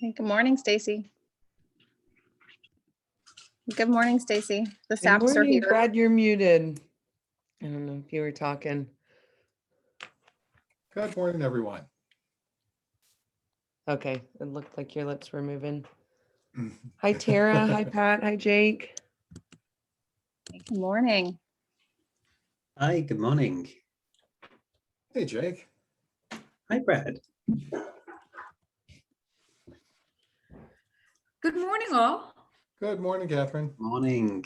Hey, good morning, Stacy. Good morning, Stacy. The Good saps are morning, here. Brad, you're muted. I don't know if you were talking. Good morning, everyone. Okay, it looked like your lips were moving. Hi, Tara. Hi, Pat. Hi, Jake. Good morning. Hi, good morning. Hey, Jake. Hi, Brad. Good morning, all. Good morning, Catherine. Morning.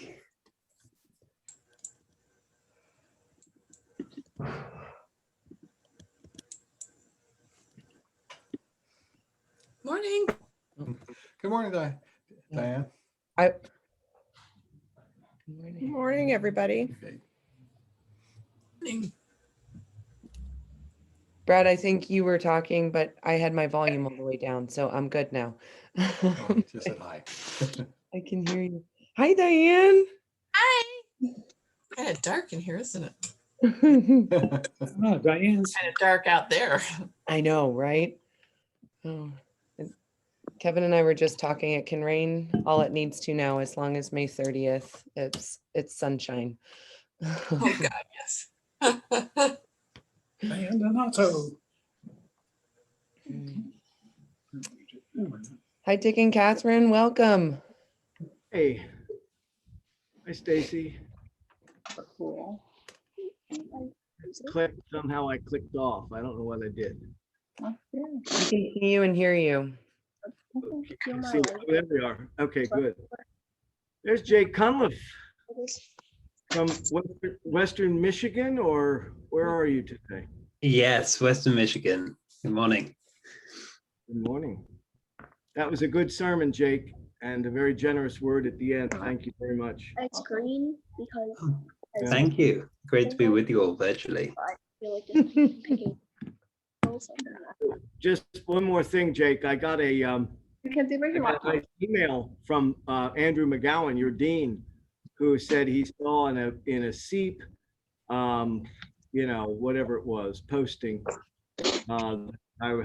Morning. Good morning, Diane. Good Good morning. morning, everybody. Okay. Morning. Brad, I think you were talking, but I had my volume all the way down, so I'm good now. Oh, just said hi. I can hear you. Hi, Diane. Hi. Kind of dark in here, isn't it? Oh, Diane's. Kind of dark out there. I know, right? Oh, Kevin and I were just talking. It can rain all it needs to now, as long as May 30th. It's sunshine. Oh God, yes. Diane Donato. Hi, Dick and Catherine. Welcome. Hey, hi Stacy. Cool. Somehow I clicked off. I don't know what I did. We can see you and hear you. Okay, see, there we are. Okay, good. There's Jake Cunliffe from Western Michigan, or where are you today? Yes, Western Michigan. Good morning. Good morning. That was a good sermon, Jake, and a very generous word at the end. Thank you very much. It's green because Oh, thank you. Great to be with you all virtually. I feel like just picking Just one more thing, Jake. I got a Mackenzie, I got a nice email from Andrew McGowan, your dean, who said he saw in a SEEP, whatever it was, posting. I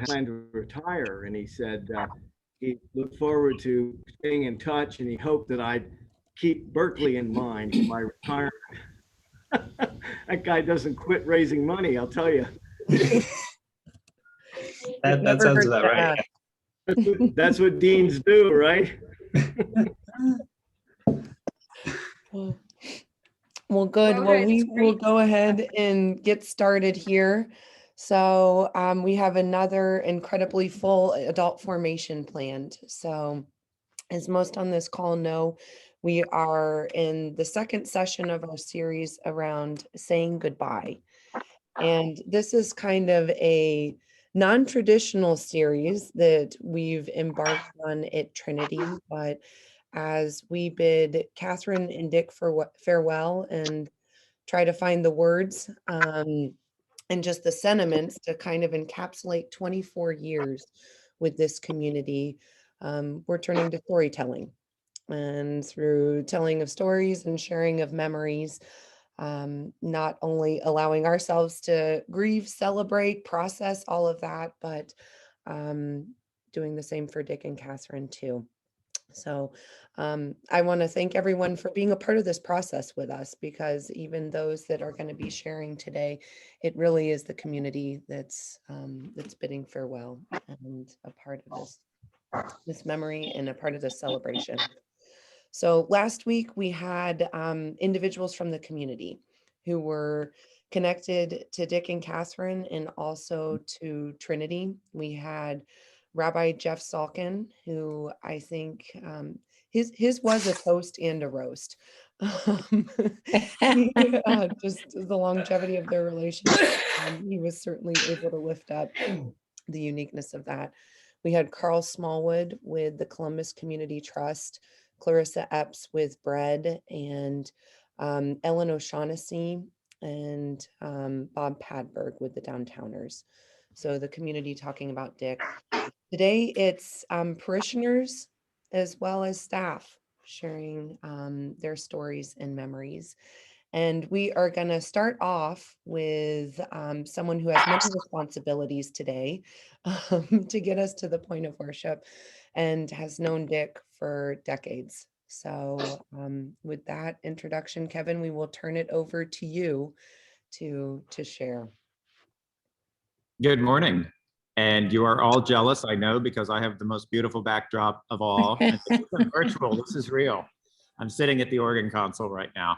plan to retire, and he said he looked forward to staying in touch, and he hoped that I'd keep Berkeley in mind for my retirement. That guy doesn't quit raising money, I'll tell you. That Never sounds hurts about to right. ask. That's what deans do, right? Well, good. Well, Well, guys, we it's will great. go ahead and get started here. So we have another incredibly full adult formation planned. So as most on this call know, we are in the second session of our series around saying goodbye. And this is kind of a non-traditional series that we've embarked on at Trinity, but as we bid Catherine and Dick for farewell and try to find the words and just the sentiments to kind of encapsulate 24 years with this community, we're turning to storytelling. And through telling of stories and sharing of memories, not only allowing ourselves to grieve, celebrate, process all of that, but doing the same for Dick and Catherine too. So I want to thank everyone for being a part of this process with us, because even those that are going to be sharing today, it really is the community that's bidding farewell and a part of this memory and a part of this celebration. So last week we had individuals from the community who were connected to Dick and Catherine and also to Trinity. We had Rabbi Jeff Salkin, who I think his was a toast and a roast. Just the longevity of their relationship. He was certainly able to lift up the uniqueness of that. We had Carl Smallwood with the Columbus Community Trust, Clarissa Epps with Bread, and Ellen O'Shaughnessy and Bob Padberg with the Downtowners. So the community talking about Dick. Today it's parishioners as well as staff sharing their stories and memories. And we are going to start off with someone who has many responsibilities today to get us to the point of worship. and has known Dick for decades. So with that introduction, Kevin, we will turn it over to you to share. Good morning. And you are all jealous, I know, because I have the most beautiful backdrop of all. And this isn't virtual, this is real. I'm sitting at the organ console right now.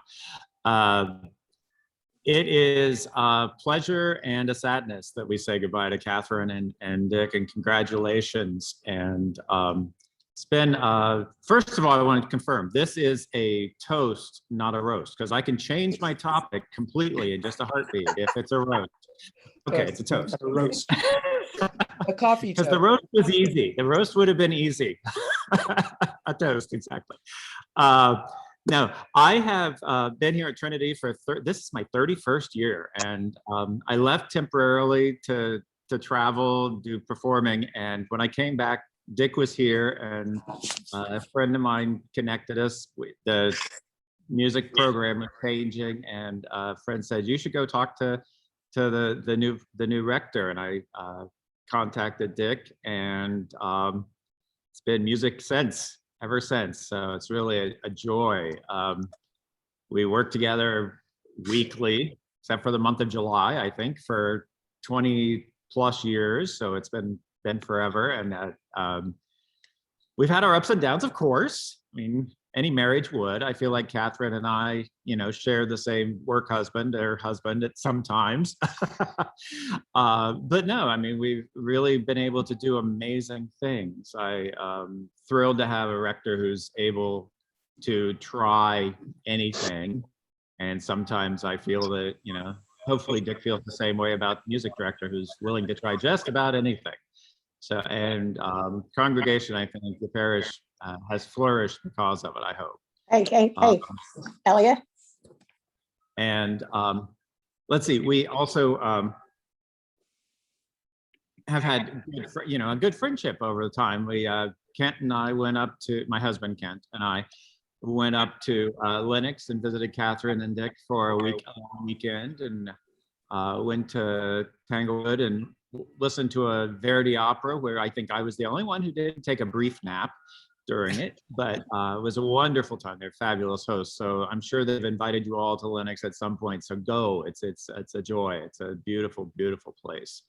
It is a pleasure and a sadness that we say goodbye to Catherine and Dick, and congratulations. And it's been, first of all, I want to confirm, this is a toast, not a roast, because I can change my topic completely in just a heartbeat if it's a roast. Okay, it's a toast. A roast. A coffee Because toast. the roast was easy. The roast would have been easy. A toast, exactly. No, I have been here at Trinity for, this is my 31st year. And I left temporarily to travel, do performing. And when I came back, Dick was here and a friend of mine connected us. The music program was changing and a friend said, you should go talk to the new rector. And I contacted Dick, and it's been music ever since. So it's really a joy. We work together weekly, except for the month of July, I think, for 20 plus years. So it's been forever. And we've had our ups and downs, of course. I mean, any marriage would. I feel like Catherine and I, share the same work husband or husband at some times. But no, I mean, we've really been able to do amazing things. I'm thrilled to have a rector who's able to try anything. And sometimes I feel that, hopefully Dick feels the same way about the music director who's willing to try just about anything. So, and congregation, I think the parish has flourished because of it, I hope. Hey, Elliot. And let's see, we also have had, a good friendship over the time. We, Kent and I went up to, my husband Kent and I went up to Lenox and visited Catherine and Dick for a weekend, and went to Tanglewood and listened to a Verdi opera where I think I was the only one who didn't take a brief nap during it, but it was a wonderful time. They're fabulous hosts. So I'm sure they've invited you all to Lenox at some point. So go, it's a joy. It's a beautiful, beautiful place.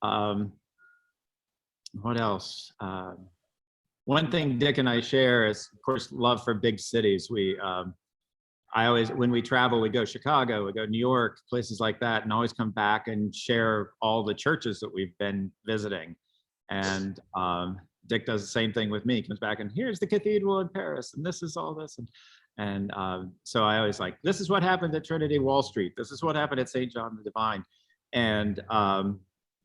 What else? One thing Dick and I share is, of course, love for big cities. I always, when we travel, we go Chicago, we go New York, places like that, and always come back and share all the churches that we've been visiting. And Dick does the same thing with me. He comes back and here's the cathedral in Paris, and this is all this. And so I always like, this is what happened at Trinity Wall Street. This is what happened at St. John the Divine. And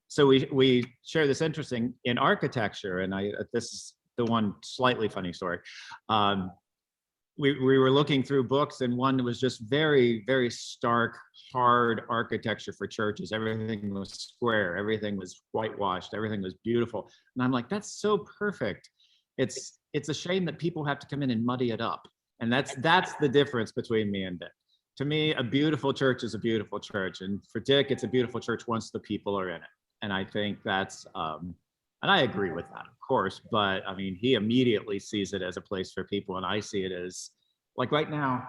so we share this interesting in architecture. And this is the one slightly funny story. We were looking through books, and one was just very, very stark, hard architecture for churches. Everything was square, everything was whitewashed, everything was beautiful. And I'm like, that's so perfect. It's a shame that people have to come in and muddy it up. And that's the difference between me and Dick. To me, a beautiful church is a beautiful church. And for Dick, it's a beautiful church once the people are in it. And I think that's, and I agree with that, of course, but I mean, he immediately sees it as a place for people, and I see it as, like right now,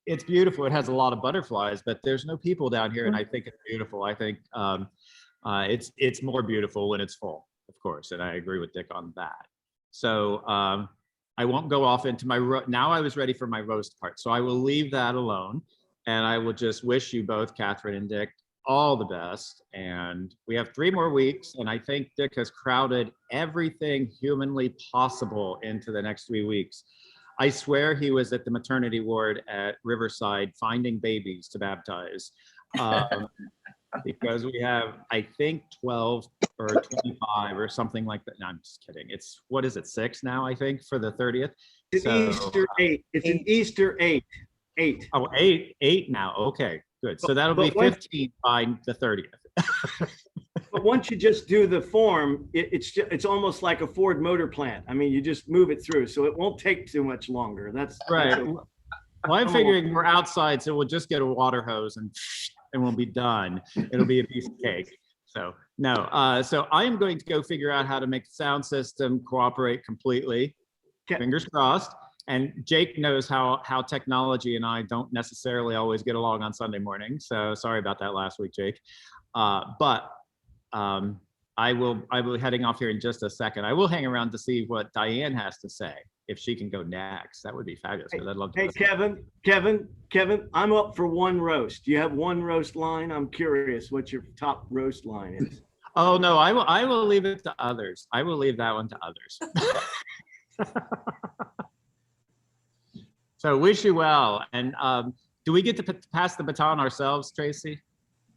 it's beautiful. It has a lot of butterflies, but there's no people down here, and I think it's beautiful. I think it's more beautiful when it's full, of course, and I agree with Dick on that. So I won't go off into my, now I was ready for my roast part, so I will leave that alone, and I will just wish you both, Catherine and Dick, all the best. And we have 3 more weeks, and I think Dick has crowded everything humanly possible into the next 3 weeks. I swear he was at the maternity ward at Riverside finding babies to baptize, because we have, I think, 12 or 25 or something like that. No, I'm just kidding. It's, what is it, 6 now, I think, for the 30th? It's an Easter 8. It's an Easter 8. 8. Oh, 8 now. Okay, good. So that'll be 15 by the 30th. But once you just do the form, it's almost like a Ford motor plant. I mean, you just move it through, so it won't take too much longer. That's right. Well, I'm figuring we're outside, so we'll just get a water hose and we'll be done. It'll be a piece of cake. So no, so I am going to go figure out how to make the sound system cooperate completely. Okay. Fingers crossed. And Jake knows how technology and I don't necessarily always get along on Sunday morning. So sorry about that last week, Jake. But I will be heading off here in just a second. I will hang around to see what Diane has to say. If she can go next, that would be fabulous. 'Cause I'd love to Hey, listen. Kevin, I'm up for one roast. Do you have one roast line? I'm curious what your top roast line is. Oh no, I will leave it to others. I will leave that one to others. So wish you well. And do we get to pass the baton ourselves, Tracy?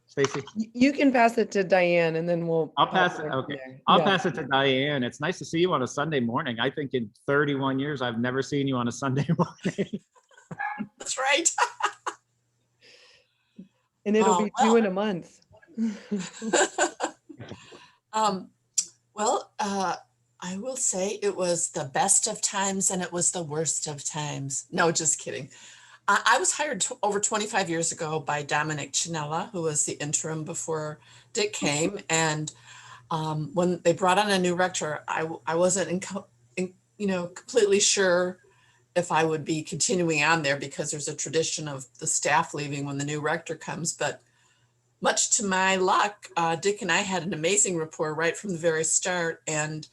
Stacy? You can pass it to Diane and then we'll. I'll pass it. from Okay. there. I'll Yeah. pass it to Diane. It's nice to see you on a Sunday morning. I think in 31 years, I've never seen you on a Sunday morning. That's right. And it'll Oh, be 2 in a month. I will say it was the best of times and it was the worst of times. No, just kidding. I was hired over 25 years ago by Dominic Chinella, who was the interim before Dick came. And when they brought on a new rector, I wasn't completely sure if I would be continuing on there because there's a tradition of the staff leaving when the new rector comes. But much to my luck, Dick and I had an amazing rapport right from the very start. And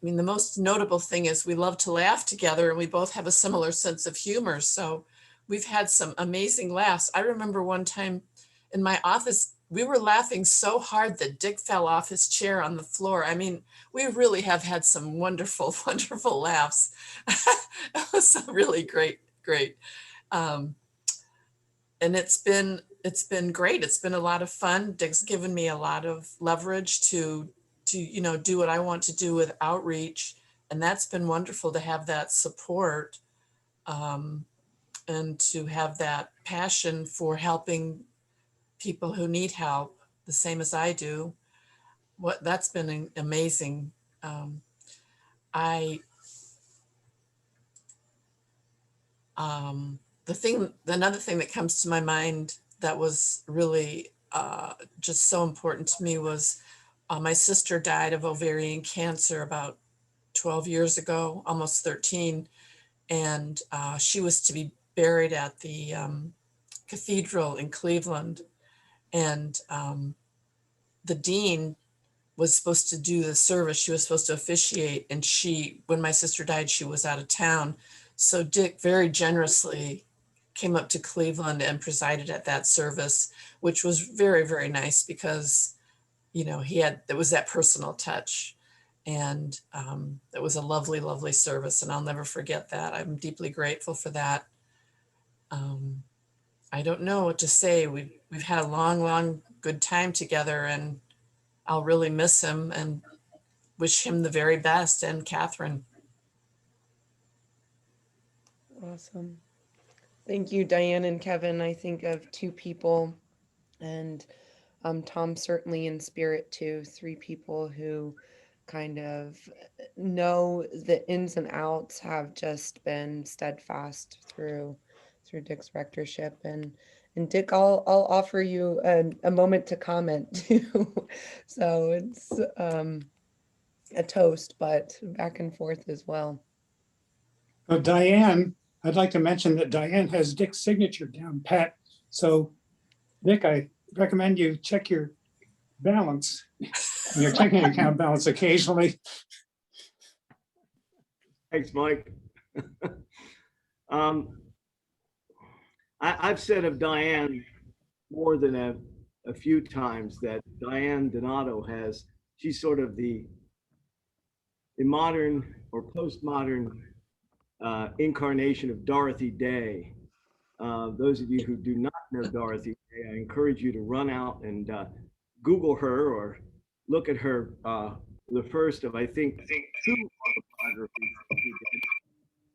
the most notable thing is we love to laugh together and we both have a similar sense of humor. So we've had some amazing laughs. I remember one time in my office, we were laughing so hard that Dick fell off his chair on the floor. I mean, we really have had some wonderful, wonderful laughs. It was really great. And it's been great. It's been a lot of fun. Dick's given me a lot of leverage to do what I want to do with outreach. And that's been wonderful to have that support and to have that passion for helping people who need help, the same as I do. That's been amazing. Another thing that comes to my mind that was really just so important to me was my sister died of ovarian cancer about 12 years ago, almost 13. And she was to be buried at the cathedral in Cleveland. And the dean was supposed to do the service. She was supposed to officiate. And when my sister died, she was out of town. So Dick very generously came up to Cleveland and presided at that service, which was very, very nice because there was that personal touch. And it was a lovely, lovely service. And I'll never forget that. I'm deeply grateful for that. I don't know what to say. We've had a long, long, good time together, and I'll really miss him and wish him the very best, and Catherine. Awesome. Thank you, Diane and Kevin. I think of 2 people, and Tom certainly in spirit too. 3 people who kind of know the ins and outs, have just been steadfast through Dick's rectorship. And Dick, I'll offer you a moment to comment too. So it's a toast, but back and forth as well. Diane, I'd like to mention that Diane has Dick's signature down pat. So Dick, I recommend you check your balance, your checking account balance occasionally. Thanks, Mike. I've said of Diane more than a few times that Diane Donato she's sort of the modern or postmodern incarnation of Dorothy Day. Those of you who do not know Dorothy Day, I encourage you to run out and Google her or look at her, the first of, I think 2 autobiographies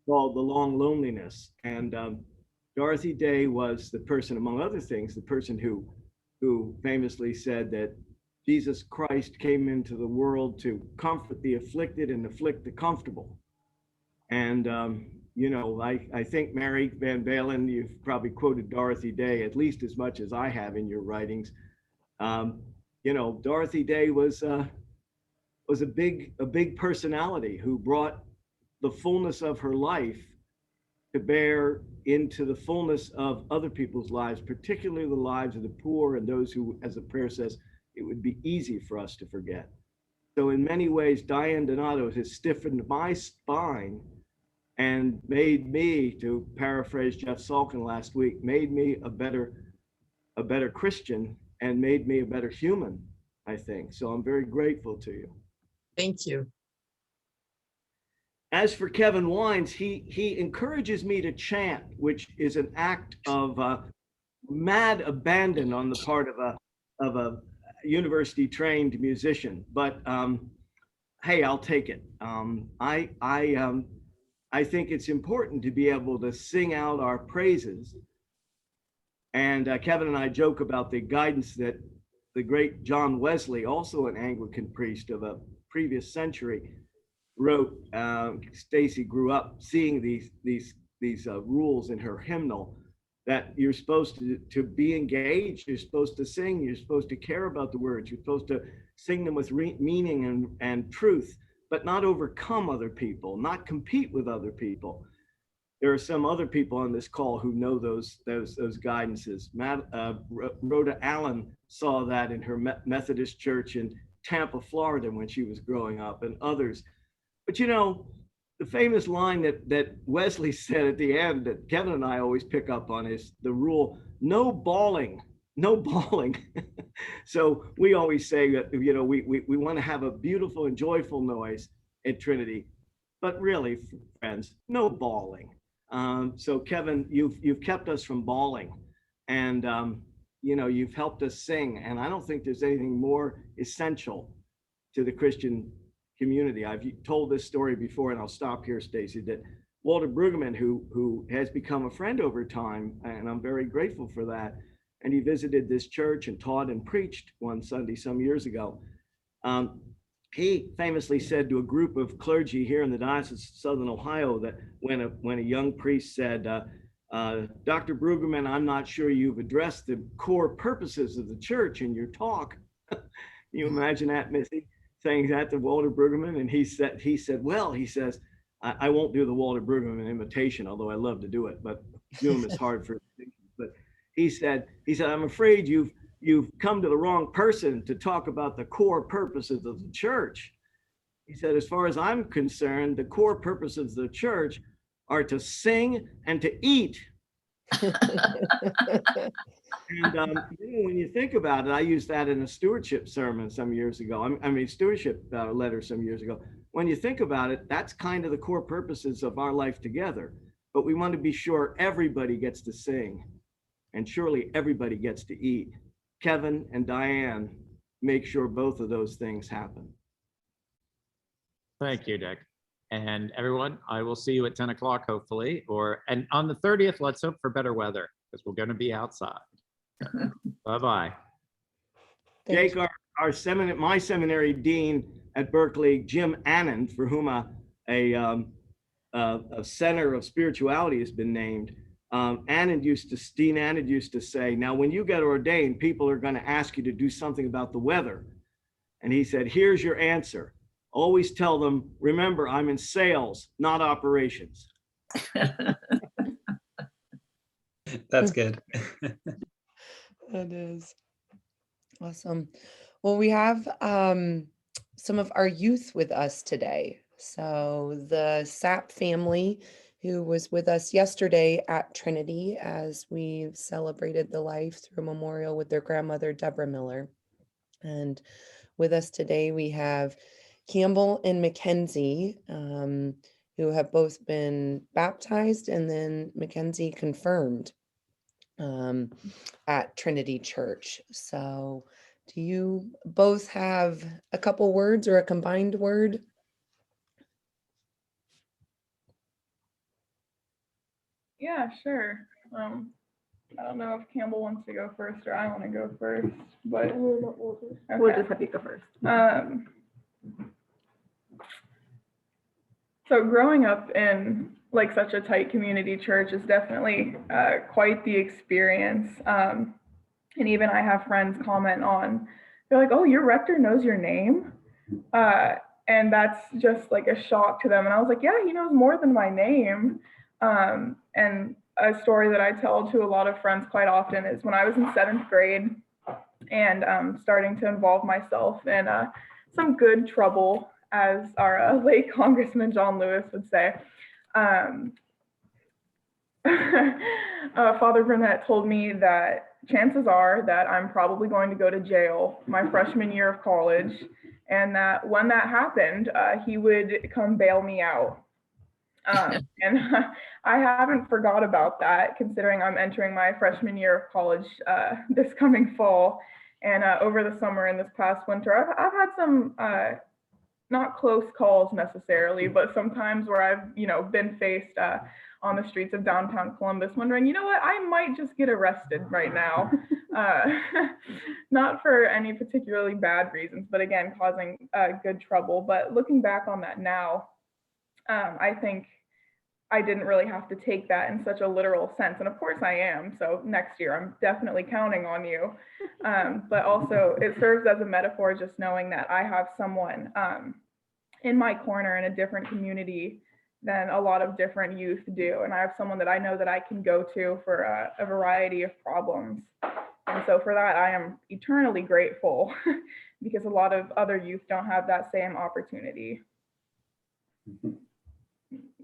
called The Long Loneliness. And Dorothy Day was the person, among other things, the person who famously said that Jesus Christ came into the world to comfort the afflicted and afflict the comfortable. And, I think Mary Van Balen, you've probably quoted Dorothy Day at least as much as I have in your writings. You know, Dorothy Day was a big personality who brought the fullness of her life to bear into the fullness of other people's lives, particularly the lives of the poor and those who, as the prayer says, it would be easy for us to forget. So in many ways, Diane Donato has stiffened my spine and made me, to paraphrase Jeff Salkin last week, made me a better Christian and made me a better human, I think. So I'm very grateful to you. Thank you. As for Kevin Wines, he encourages me to chant, which is an act of mad abandon on the part of a university trained musician. But hey, I'll take it. I think it's important to be able to sing out our praises. And Kevin and I joke about the guidance that the great John Wesley, also an Anglican priest of a previous century, wrote. Stacy grew up seeing these rules in her hymnal, that you're supposed to be engaged, you're supposed to sing, you're supposed to care about the words, you're supposed to sing them with meaning and truth, but not overcome other people, not compete with other people. There are some other people on this call who know those guidances. Rhoda Allen saw that in her Methodist church in Tampa, Florida, when she was growing up, and others. But you know, the famous line that Wesley said at the end that Kevin and I always pick up on is the rule: no bawling, no bawling. So we always say that, you know, we want to have a beautiful and joyful noise at Trinity, but really, friends, no bawling. So Kevin, you've kept us from bawling, and you know, you've helped us sing, and I don't think there's anything more essential to the Christian community. I've told this story before, and I'll stop here, Stacy, that Walter Brueggemann, who has become a friend over time, and I'm very grateful for that, and he visited this church and taught and preached one Sunday some years ago. He famously said to a group of clergy here in the Diocese of Southern Ohio that when a young priest said, Dr. Brueggemann, I'm not sure you've addressed the core purposes of the church in your talk. You imagine that, Missy, saying that to Walter Brueggemann? And he said, well, he says, I won't do the Walter Brueggemann imitation, although I love to do it, but Zoom is hard for me. But he said, I'm afraid you've come to the wrong person to talk about the core purposes of the church. He said, as far as I'm concerned, the core purposes of the church are to sing and to eat. And you know, when you think about it, I used that in a stewardship sermon some years ago. I mean, stewardship letter some years ago. When you think about it, that's kind of the core purposes of our life together. But we want to be sure everybody gets to sing, and surely everybody gets to eat. Kevin and Diane make sure both of those things happen. Thank you, Dick. And everyone, I will see you at 10 o'clock, hopefully, and on the 30th, let's hope for better weather, because we're going to be outside. Bye-bye. Jake, my seminary dean at Berkeley, Jim Anand, for whom a center of spirituality has been named, Dean Anand used to say, now, when you get ordained, people are going to ask you to do something about the weather. And he said, here's your answer. Always tell them, remember, I'm in sales, not operations. That's good. That is awesome. Well, we have some of our youth with us today. So the Sapp family, who was with us yesterday at Trinity as we celebrated the life through a memorial with their grandmother, Deborah Miller. And with us today, we have Campbell and Mackenzie, who have both been baptized, and then Mackenzie confirmed at Trinity Church. So do you both have a couple words or a combined word? Yeah, sure. I don't know if Campbell wants to go first or I want to go first, but We'll okay. just have you go first. So growing up in like such a tight community church is definitely quite the experience. And even I have friends comment on they're like, oh, your rector knows your name. And that's just like a shock to them. And I was like, yeah, he knows more than my name. And a story that I tell to a lot of friends quite often is when I was in 7th grade and starting to involve myself in some good trouble, as our late Congressman John Lewis would say. Father Burnett told me that chances are that I'm probably going to go to jail my freshman year of college, and that when that happened, he would come bail me out. And I haven't forgot about that, considering I'm entering my freshman year of college this coming fall. And over the summer and this past winter, I've had some not close calls necessarily, but sometimes where I've been faced on the streets of downtown Columbus wondering, you know what, I might just get arrested right now. Not for any particularly bad reasons, but again, causing good trouble. But looking back on that now, I think I didn't really have to take that in such a literal sense. And of course I am. So next year, I'm definitely counting on you. But also it serves as a metaphor, just knowing that I have someone in my corner in a different community than a lot of different youth do. And I have someone that I know that I can go to for a variety of problems. And so for that, I am eternally grateful because a lot of other youth don't have that same opportunity.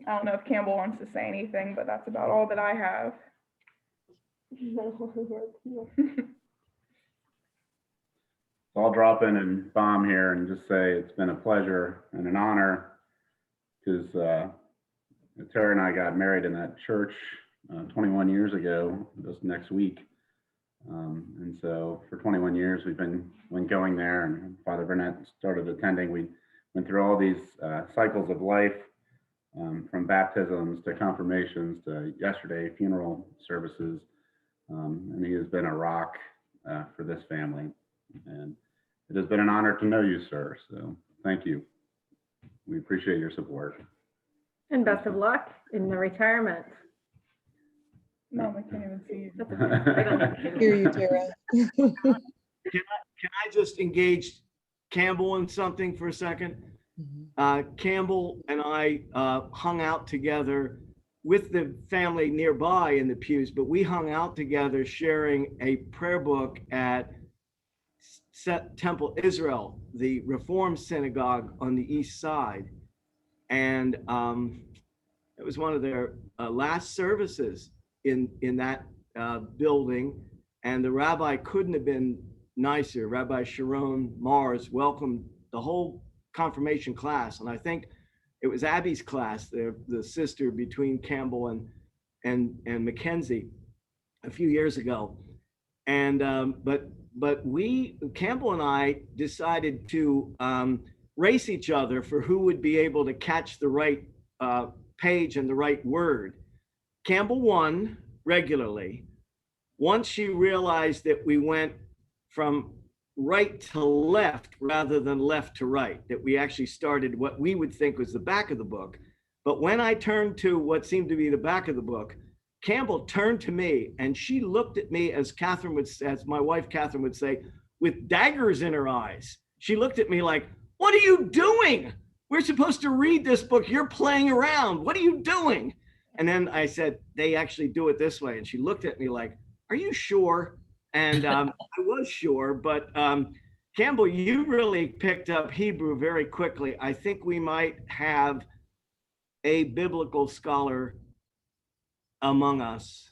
I don't know if Campbell wants to say anything, but that's about all that I have. I'll drop in and bomb here and just say it's been a pleasure and an honor, because Tara and I got married in that church 21 years ago, this next week. And so for 21 years, we've been going there, and Father Burnett started attending. We went through all these cycles of life, from baptisms to confirmations to yesterday funeral services. And he has been a rock for this family. And it has been an honor to know you, sir. So thank you. We appreciate your support. And best of luck in the retirement. No, I can't even see you. I don't Hear you, Tara. Can I just engage Campbell in something for a second? Campbell and I hung out together with the family nearby in the pews, but we hung out together sharing a prayer book at Temple Israel, the Reform synagogue on the east side. And it was one of their last services in that building. And the rabbi couldn't have been nicer. Rabbi Sharon Mars welcomed the whole confirmation class. And I think it was Abby's class, the sister between Campbell and Mackenzie a few years ago. And but Campbell and I decided to race each other for who would be able to catch the right page and the right word. Campbell won regularly. Once she realized that we went from right to left rather than left to right, that we actually started what we would think was the back of the book. But when I turned to what seemed to be the back of the book, Campbell turned to me and she looked at me as my wife Catherine would say, with daggers in her eyes. She looked at me like, "What are you doing? We're supposed to read this book. You're playing around. What are you doing?" And then I said, "They actually do it this way." And she looked at me like, "Are you sure?" And I was sure, but Campbell, you really picked up Hebrew very quickly. I think we might have a biblical scholar among us.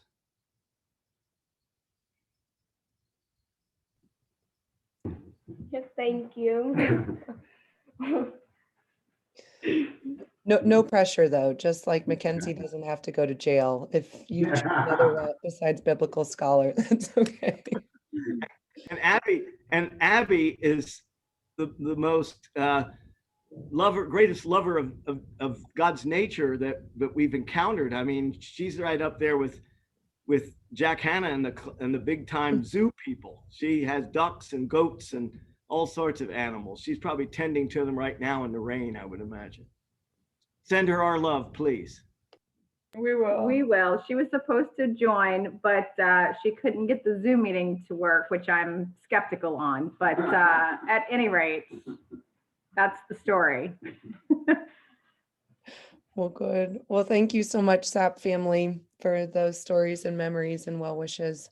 Yes, thank you. No pressure though. Just like Mackenzie doesn't have to go to jail if you choose another route besides biblical scholar. That's okay. And Abby is the most greatest lover of God's nature that we've encountered. I mean, she's right up there with Jack Hanna and the big time zoo people. She has ducks and goats and all sorts of animals. She's probably tending to them right now in the rain, I would imagine. Send her our love, please. We will. We will. She was supposed to join, but she couldn't get the Zoom meeting to work, which I'm skeptical on. But at any rate, that's the story. Well, good. Well, thank you so much, SAP family, for those stories and memories and well wishes.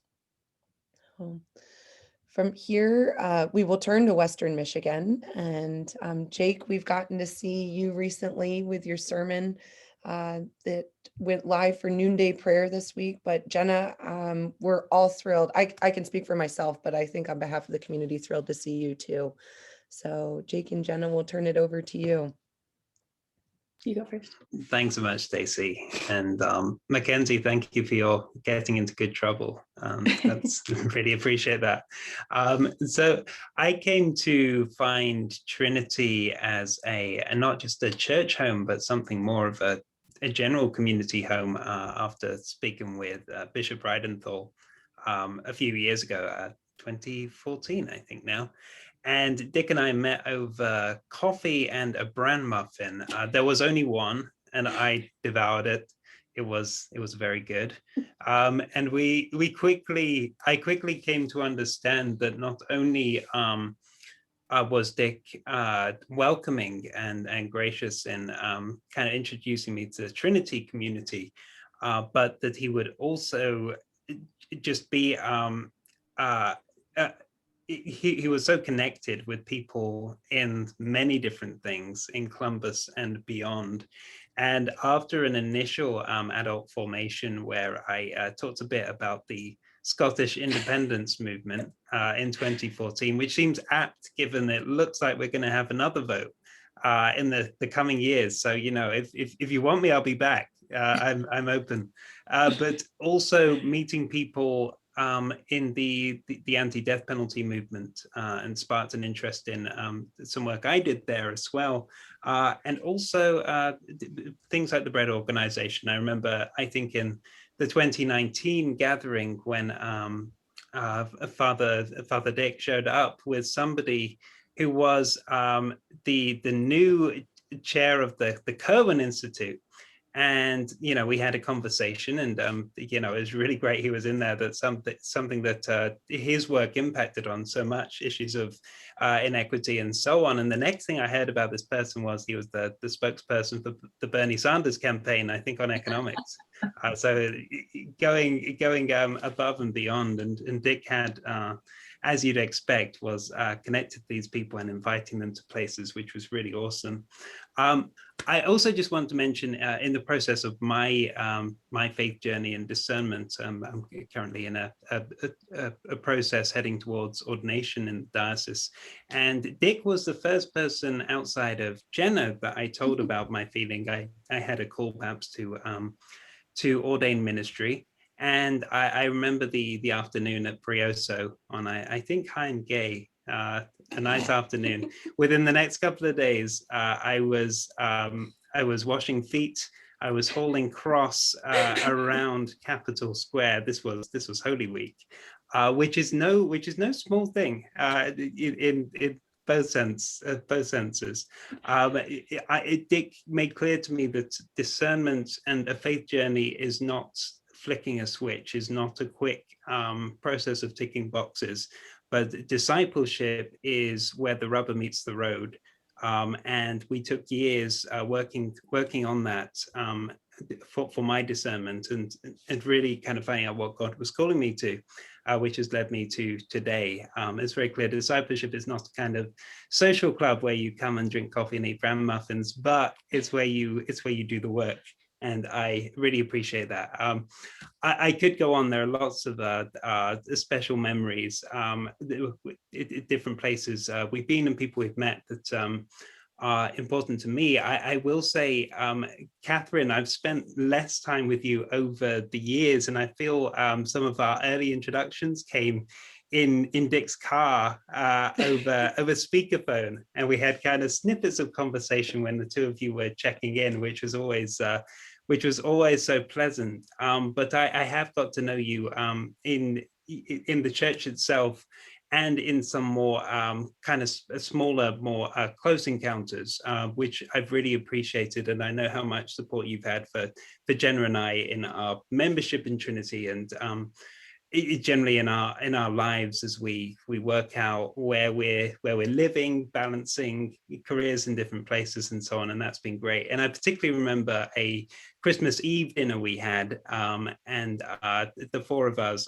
From here, we will turn to Western Michigan. And Jake, we've gotten to see you recently with your sermon that went live for noonday prayer this week. But Jenna, we're all thrilled. I can speak for myself, but I think on behalf of the community, thrilled to see you too. So Jake and Jenna, we'll turn it over to you. You go first. Thanks so much, Stacey. And Mackenzie, thank you for your getting into good trouble. That's really appreciate that. So I came to find Trinity as not just a church home, but something more of a general community home after speaking with Bishop Reidenthal a few years ago, 2014, I think now. And Dick and I met over coffee and a bran muffin. There was only one, and I devoured it. It was very good. And I quickly came to understand that not only was Dick welcoming and gracious in kind of introducing me to the Trinity community, but that he would also just be he was so connected with people in many different things in Columbus and beyond. And after an initial adult formation where I talked a bit about the Scottish independence movement in 2014, which seems apt given it looks like we're going to have another vote in the coming years. So, you know, if you want me, I'll be back. I'm open. But also meeting people in the anti-death penalty movement and sparked an interest in some work I did there as well. And also things like the Bread Organization. I remember, I think in the 2019 gathering when Father Dick showed up with somebody who was the new chair of the Kerwin Institute. And, you know, we had a conversation and, you know, it was really great he was in there. That's something that his work impacted on so much, issues of inequity and so on. And the next thing I heard about this person was he was the spokesperson for the Bernie Sanders campaign, I think on economics. So going above and beyond. And Dick had, as you'd expect, was connected to these people and inviting them to places, which was really awesome. I also just want to mention in the process of my my faith journey and discernment, I'm currently in a process heading towards ordination in the diocese. And Dick was the first person outside of Jenna that I told about my feeling. I had a call perhaps to ordain ministry. And I remember the afternoon at Brioso on, I think, High and Gay, a nice afternoon. Within the next couple of days, I was washing feet. I was hauling cross around Capitol Square. This was Holy Week, which is no small thing in both senses. Dick made clear to me that discernment and a faith journey is not flicking a switch, is not a quick process of ticking boxes, but discipleship is where the rubber meets the road. And we took years working on that for my discernment and really kind of finding out what God was calling me to, which has led me to today. It's very clear discipleship is not a kind of social club where you come and drink coffee and eat bran muffins, but it's where you do the work. And I really appreciate that. I could go on. There are lots of special memories, different places we've been and people we've met that are important to me. I will say, Catherine, I've spent less time with you over the years, and I feel some of our early introductions came in Dick's car over speakerphone, and we had kind of snippets of conversation when the two of you were checking in, which was always so pleasant. But I have got to know you in the church itself, and in some more kind of smaller, more close encounters, which I've really appreciated. And I know how much support you've had for Jenna and I in our membership in Trinity, and generally in our lives as we work out where we're living, balancing careers in different places and so on. And that's been great. And I particularly remember a Christmas Eve dinner we had, and the four of us,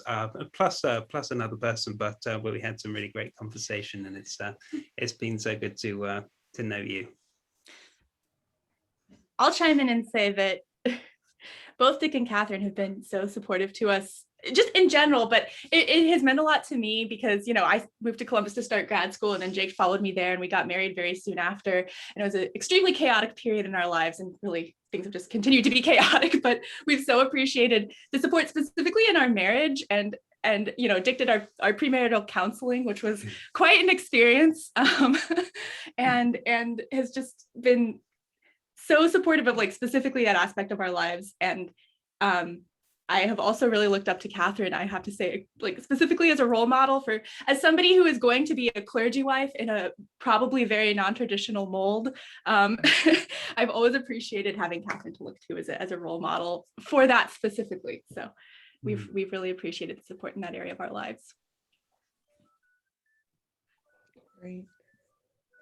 plus another person, but where we had some really great conversation. And it's been so good to know you. I'll chime in and say that both Dick and Catherine have been so supportive to us just in general, but it has meant a lot to me because, you know, I moved to Columbus to start grad school, and then Jake followed me there, and we got married very soon after. And it was an extremely chaotic period in our lives, and really things have just continued to be chaotic, but we've so appreciated the support specifically in our marriage. And you know, Dick did our premarital counseling, which was quite an experience, and has just been so supportive of, like, specifically that aspect of our lives. And I have also really looked up to Catherine, I have to say, like, specifically as a role model as somebody who is going to be a clergy wife in a probably very non-traditional mold. I've always appreciated having Catherine to look to as a role model for that specifically. So we've really appreciated the support in that area of our lives. Great.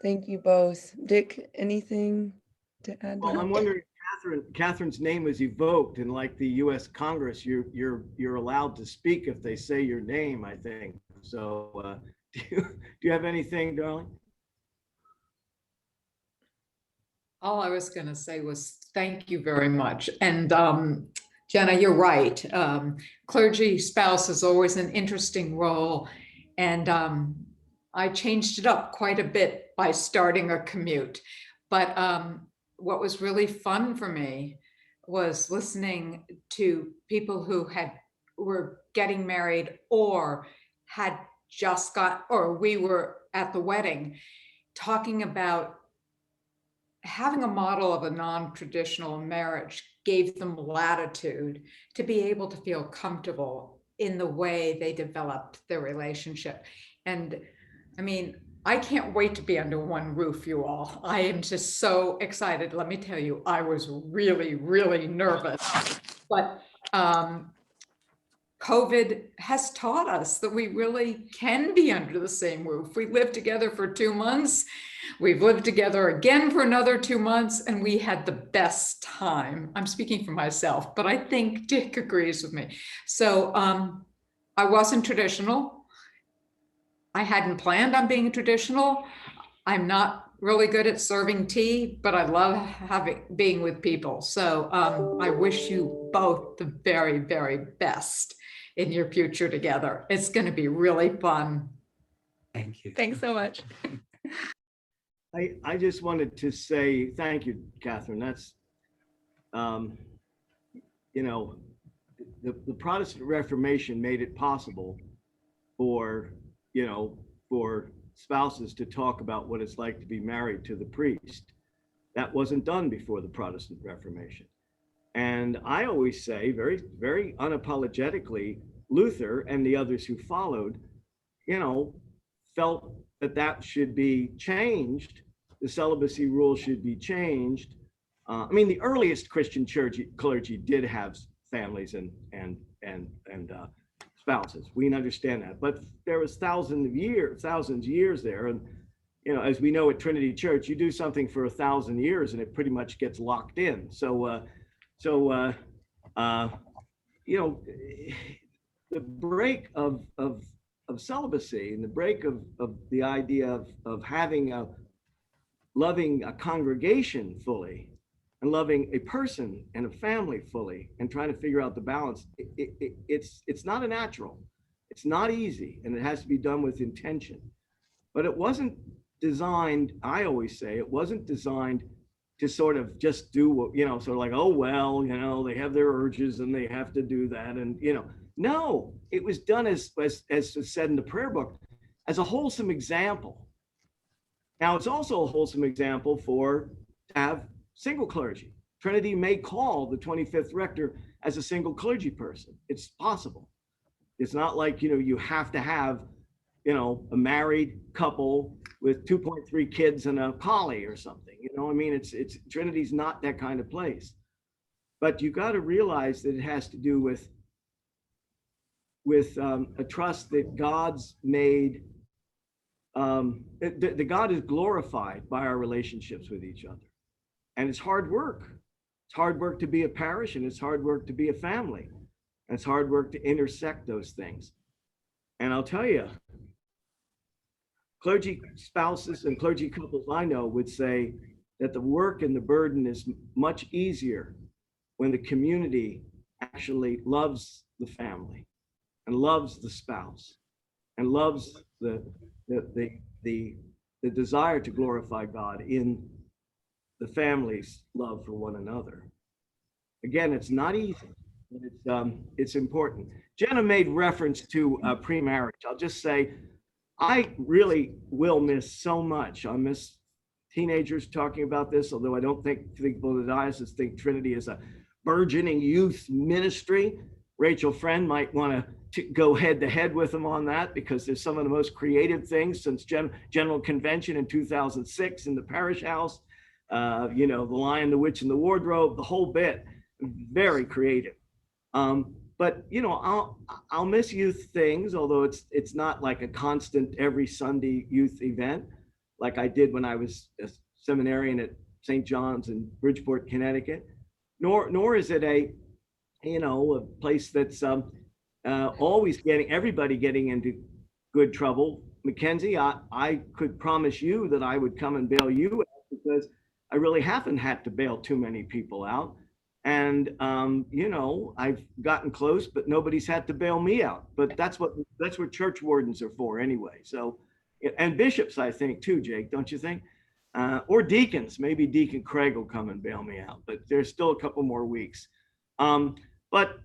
Thank you both. Dick, anything to add? Well, I'm wondering, Catherine's name was evoked, and like the U.S. Congress, you're allowed to speak if they say your name, I think. So do you have anything, darling? All I was going to say was thank you very much. And Jenna, you're right. Clergy spouse is always an interesting role. And I changed it up quite a bit by starting a commute. But what was really fun for me was listening to people who were getting married or had just or we were at the wedding, talking about having a model of a non-traditional marriage gave them latitude to be able to feel comfortable in the way they developed their relationship. And I mean, I can't wait to be under one roof, you all. I am just so excited. Let me tell you, I was really, really nervous. But COVID has taught us that we really can be under the same roof. We lived together for 2 months. We've lived together again for another 2 months, and we had the best time. I'm speaking for myself, but I think Dick agrees with me. So I wasn't traditional. I hadn't planned on being traditional. I'm not really good at serving tea, but I love being with people. So I wish you both the very, very best in your future together. It's going to be really fun. Thank you. Thanks so much. I just wanted to say thank you, Catherine. That's, you know, the Protestant Reformation made it possible for spouses to talk about what it's like to be married to the priest. That wasn't done before the Protestant Reformation. And I always say very, very unapologetically, Luther and the others who followed, you know, felt that should be changed. The celibacy rule should be changed. I mean, the earliest Christian clergy did have families and spouses. We can understand that, but there was thousands of years there. And, you know, as we know at Trinity Church, you do something for 1,000 years and it pretty much gets locked in. So, you know, the break of celibacy and the break of the idea of having loving a congregation fully and loving a person and a family fully and trying to figure out the balance, it's not a natural, it's not easy, and it has to be done with intention. But it wasn't designed, I always say, it wasn't designed to sort of just do what, you know, sort of like, oh, well, you know, they have their urges and they have to do that. And, you know, no, it was done as said in the prayer book, as a wholesome example. Now, it's also a wholesome example to have single clergy. Trinity may call the 25th rector as a single clergy person. It's possible. It's not like, you know, you have to have a married couple with 2.3 kids and a collie or something. I mean, it's Trinity's not that kind of place. But you got to realize that it has to do with a trust that God's made, that God is glorified by our relationships with each other. And it's hard work. It's hard work to be a parish, and it's hard work to be a family. And it's hard work to intersect those things. And I'll tell you, clergy spouses and clergy couples I know would say that the work and the burden is much easier when the community actually loves the family and loves the spouse and loves the desire to glorify God in the family's love for one another. Again, it's not easy, but it's important. Jenna made reference to pre-marriage. I'll just say, I really will miss so much. I'll miss teenagers talking about this, although I don't think people in the diocese think Trinity is a burgeoning youth ministry. Rachel Friend might want to go head to head with them on that, because there's some of the most creative things since General Convention in 2006 in the parish house. The Lion, the Witch, and the Wardrobe, the whole bit, very creative. But I'll miss youth things, although it's not like a constant every Sunday youth event like I did when I was a seminarian at St. John's in Bridgeport, Connecticut. Nor is it a place that's always getting everybody getting into good trouble. Mackenzie, I could promise you that I would come and bail you out, because I really haven't had to bail too many people out. And, I've gotten close, but nobody's had to bail me out. But that's what church wardens are for anyway. So, and bishops, I think too, Jake, don't you think? Or deacons, maybe Deacon Craig will come and bail me out, but there's still a couple more weeks. But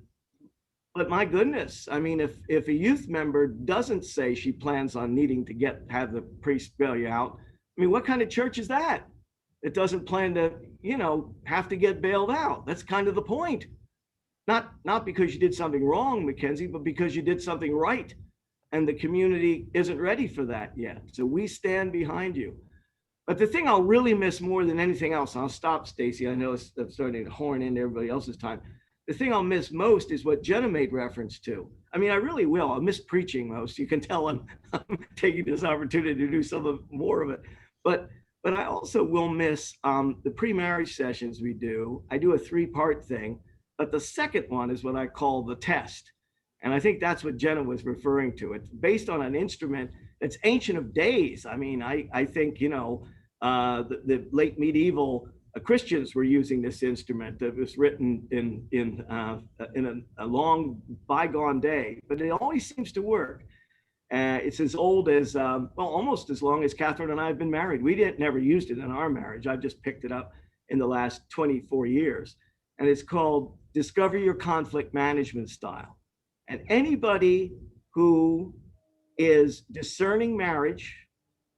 my goodness, I mean, if a youth member doesn't say she plans on needing to have the priest bail you out, I mean, what kind of church is that? It doesn't plan to, have to get bailed out. That's kind of the point. Not because you did something wrong, Mackenzie, but because you did something right. And the community isn't ready for that yet. So we stand behind you. But the thing I'll really miss more than anything else, and I'll stop, Stacy, I know I'm starting to horn into everybody else's time. The thing I'll miss most is what Jenna made reference to. I mean, I really will. I'll miss preaching most. You can tell I'm taking this opportunity to do more of it. But I also will miss the pre-marriage sessions we do. I do a 3-part thing, but the second one is what I call the test. And I think that's what Jenna was referring to. It's based on an instrument that's ancient of days. I mean, I think, the late medieval Christians were using this instrument that was written in a long bygone day, but it always seems to work. It's as old as, almost as long as Catherine and I have been married. We never used it in our marriage. I've just picked it up in the last 24 years. And it's called Discover Your Conflict Management Style. And anybody who is discerning marriage,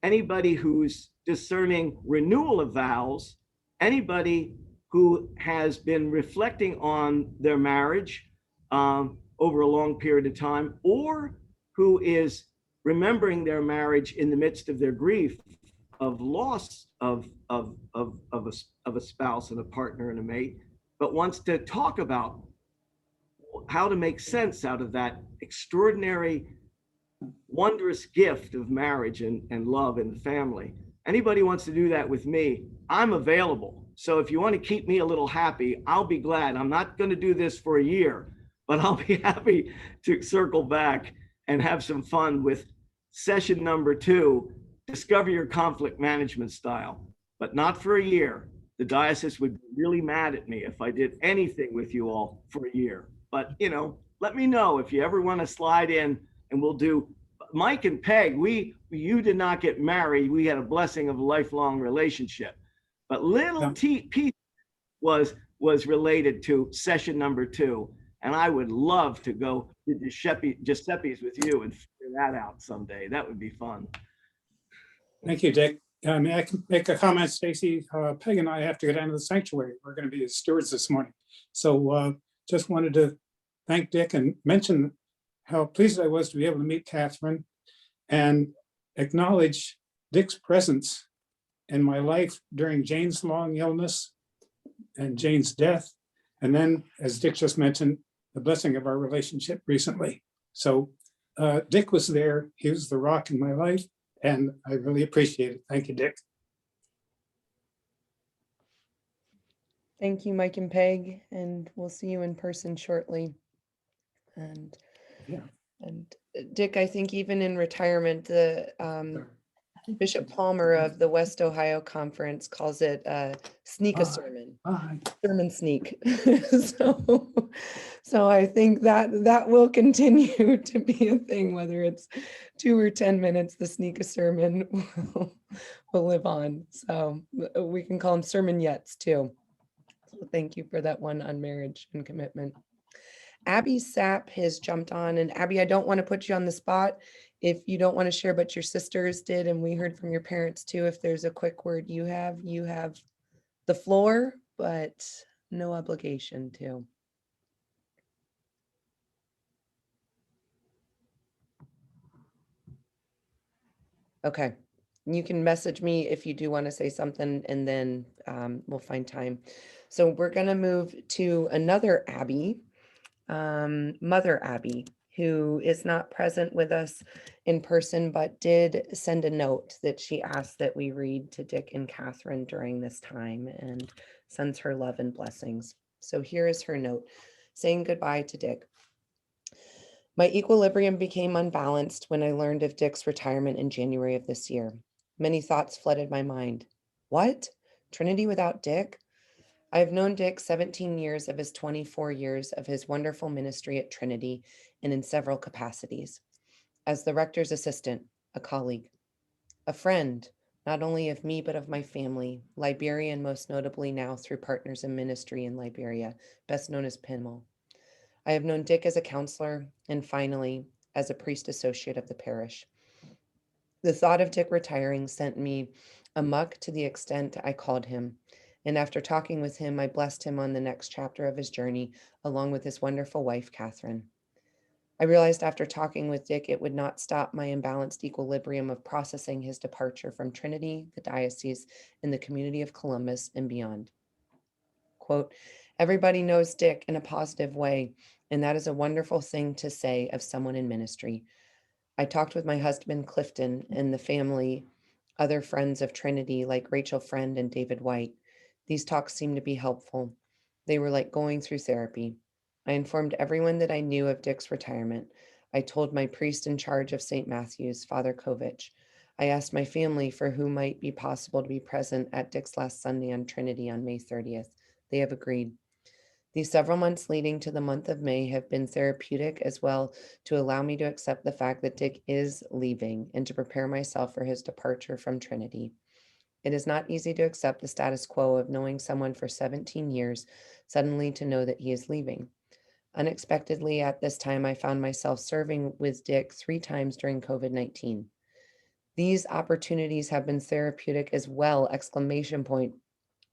anybody who's discerning renewal of vows, anybody who has been reflecting on their marriage over a long period of time, or who is remembering their marriage in the midst of their grief of loss of a spouse and a partner and a mate, but wants to talk about how to make sense out of that extraordinary, wondrous gift of marriage and love and family. Anybody wants to do that with me, I'm available. So if you want to keep me a little happy, I'll be glad. I'm not going to do this for a year, but I'll be happy to circle back and have some fun with session number 2, Discover Your Conflict Management Style, but not for a year. The diocese would be really mad at me if I did anything with you all for a year. But, let me know if you ever want to slide in, and we'll do. Mike and Peg, you did not get married. We had a blessing of a lifelong relationship. But little Pete was related to session number 2. And I would love to go to Giuseppe's with you and figure that out someday. That would be fun. Thank you, Dick. May I make a comment, Stacy? Peg and I have to go down to the sanctuary. We're going to be stewards this morning. So just wanted to thank Dick and mention how pleased I was to be able to meet Catherine. and acknowledge Dick's presence in my life during Jane's long illness and Jane's death. And then, as Dick just mentioned, the blessing of our relationship recently. So Dick was there. He was the rock in my life, and I really appreciate it. Thank you, Dick. Thank you, Mike and Peg, and we'll see you in person shortly. And Yeah. and Dick, I think even in retirement, the Bishop Palmer of the West Ohio Conference calls it sneak a sermon, sermon sneak. So I think that will continue to be a thing, whether it's 2 or 10 minutes, the sneak a sermon will live on. So we can call them sermonettes too. So thank you for that one on marriage and commitment. Abby Sapp has jumped on, and Abby, I don't want to put you on the spot if you don't want to share, but your sisters did, and we heard from your parents too. If there's a quick word you have the floor, but no obligation to. Okay, you can message me if you do want to say something, and then we'll find time. So we're going to move to another Abby, Mother Abby, who is not present with us in person, but did send a note that she asked that we read to Dick and Catherine during this time, and sends her love and blessings. So here is her note saying goodbye to Dick. My equilibrium became unbalanced when I learned of Dick's retirement in January of this year. Many thoughts flooded my mind. What? Trinity without Dick? I have known Dick 17 years of his 24 years of his wonderful ministry at Trinity and in several capacities. As the rector's assistant, a colleague, a friend, not only of me, but of my family, Liberian most notably now through Partners in Ministry in Liberia, best known as PINML. I have known Dick as a counselor, and finally, as a priest associate of the parish. The thought of Dick retiring sent me amok to the extent I called him, and after talking with him, I blessed him on the next chapter of his journey, along with his wonderful wife, Catherine. I realized after talking with Dick, it would not stop my imbalanced equilibrium of processing his departure from Trinity, the diocese, and the community of Columbus and beyond. Quote, everybody knows Dick in a positive way, and that is a wonderful thing to say of someone in ministry. I talked with my husband, Clifton, and the family, other friends of Trinity like Rachel Friend and David White. These talks seemed to be helpful. They were like going through therapy. I informed everyone that I knew of Dick's retirement. I told my priest in charge of St. Matthew's, Father Kovich. I asked my family for who might be possible to be present at Dick's last Sunday on Trinity on May 30th. They have agreed. These several months leading to the month of May have been therapeutic as well to allow me to accept the fact that Dick is leaving and to prepare myself for his departure from Trinity. It is not easy to accept the status quo of knowing someone for 17 years, suddenly to know that he is leaving. Unexpectedly, at this time, I found myself serving with Dick 3 times during COVID-19. These opportunities have been therapeutic as well, exclamation point.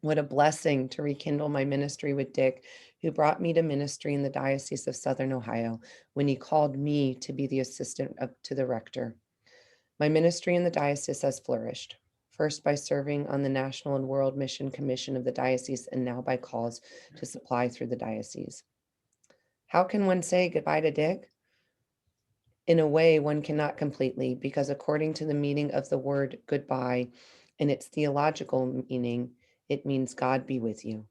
What a blessing to rekindle my ministry with Dick, who brought me to ministry in the Diocese of Southern Ohio when he called me to be the assistant to the rector. My ministry in the diocese has flourished, first by serving on the National and World Mission Commission of the diocese, and now by calls to supply through the diocese. How can one say goodbye to Dick? In a way, one cannot completely, because according to the meaning of the word goodbye and its theological meaning, it means God be with you.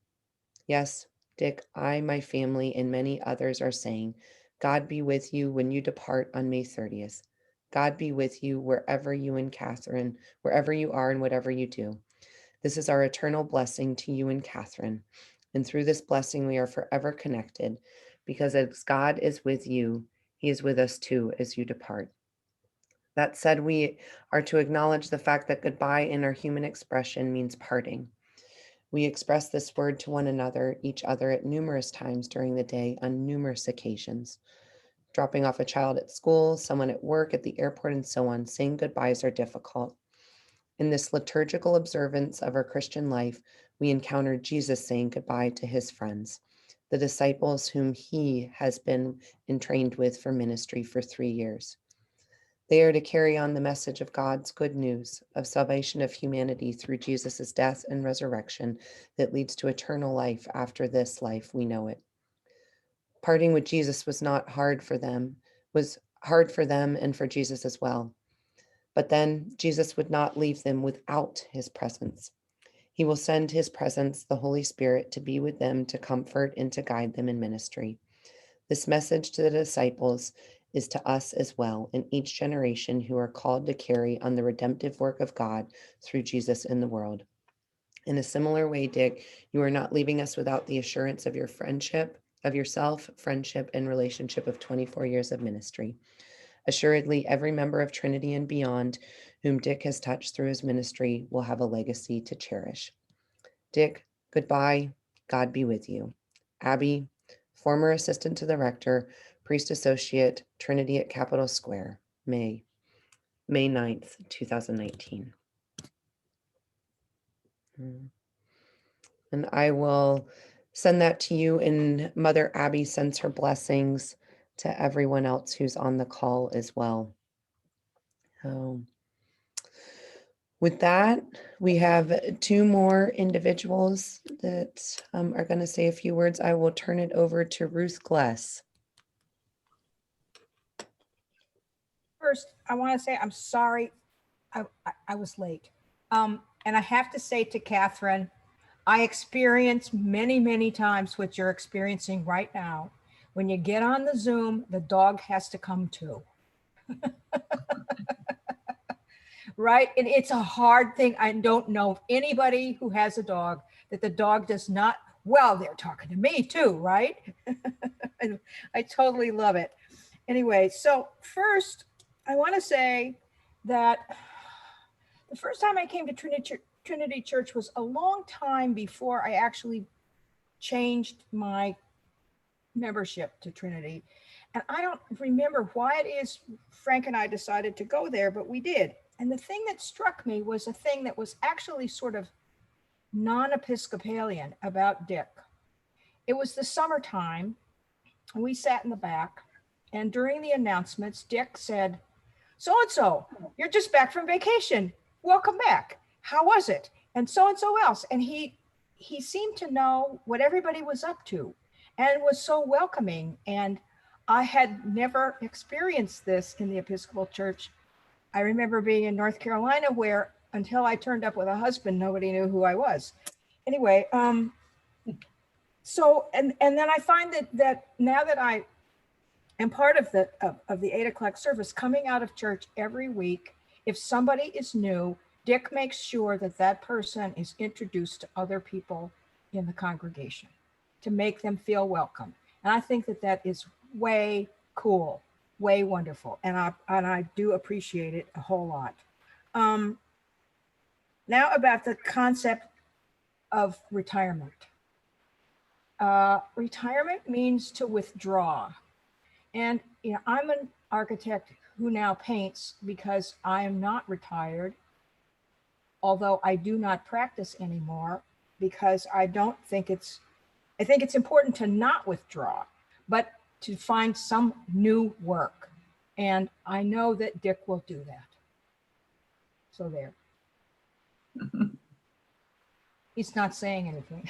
Yes, Dick, I, my family, and many others are saying, God be with you when you depart on May 30th. God be with you wherever you and Catherine, wherever you are and whatever you do. This is our eternal blessing to you and Catherine. And through this blessing, we are forever connected, because as God is with you, he is with us too as you depart. That said, we are to acknowledge the fact that goodbye in our human expression means parting. We express this word to one another, each other at numerous times during the day on numerous occasions. Dropping off a child at school, someone at work, at the airport, and so on, saying goodbyes are difficult. In this liturgical observance of our Christian life, we encounter Jesus saying goodbye to his friends, the disciples whom he has been entrained with for ministry for 3 years. They are to carry on the message of God's good news of salvation of humanity through Jesus' death and resurrection that leads to eternal life after this life we know it. Parting with Jesus was hard for them and for Jesus as well. But then Jesus would not leave them without his presence. He will send his presence, the Holy Spirit, to be with them, to comfort and to guide them in ministry. This message to the disciples is to us as well, in each generation who are called to carry on the redemptive work of God through Jesus in the world. In a similar way, Dick, you are not leaving us without the assurance of your friendship, of yourself, friendship, and relationship of 24 years of ministry. Assuredly, every member of Trinity and beyond whom Dick has touched through his ministry will have a legacy to cherish. Dick, goodbye. God be with you. Abby, former assistant to the rector, priest associate, Trinity at Capitol Square, May 9th, 2019. And I will send that to you, and Mother Abby sends her blessings to everyone else who's on the call as well. With that, we have two more individuals that are going to say a few words. I will turn it over to Ruth Gless. First, I want to say I'm sorry I was late. And I have to say to Catherine, I experienced many, many times what you're experiencing right now. When you get on the Zoom, the dog has to come too. Right? And it's a hard thing. I don't know of anybody who has a dog that the dog does not, well, they're talking to me too, right? I totally love it. Anyway, so first, I want to say that the first time I came to Trinity Church was a long time before I actually changed my membership to Trinity. And I don't remember why it is Frank and I decided to go there, but we did. And the thing that struck me was a thing that was actually sort of non-Episcopalian about Dick. It was the summertime, and we sat in the back, and during the announcements, Dick said, "So-and-so, you're just back from vacation. Welcome back. How was it?" And so-and-so else. And he seemed to know what everybody was up to and was so welcoming. And I had never experienced this in the Episcopal Church. I remember being in North Carolina where until I turned up with a husband, nobody knew who I was. Anyway, so, and then I find that now that I am part of the 8 o'clock service, coming out of church every week, if somebody is new, Dick makes sure that that person is introduced to other people in the congregation to make them feel welcome. And I think that is way cool, way wonderful. And I do appreciate it a whole lot. Now about the concept of retirement. Retirement means to withdraw. And you know, I'm an architect who now paints because I am not retired, although I do not practice anymore because I think it's important to not withdraw, but to find some new work. And I know that Dick will do that. So there. He's not saying anything.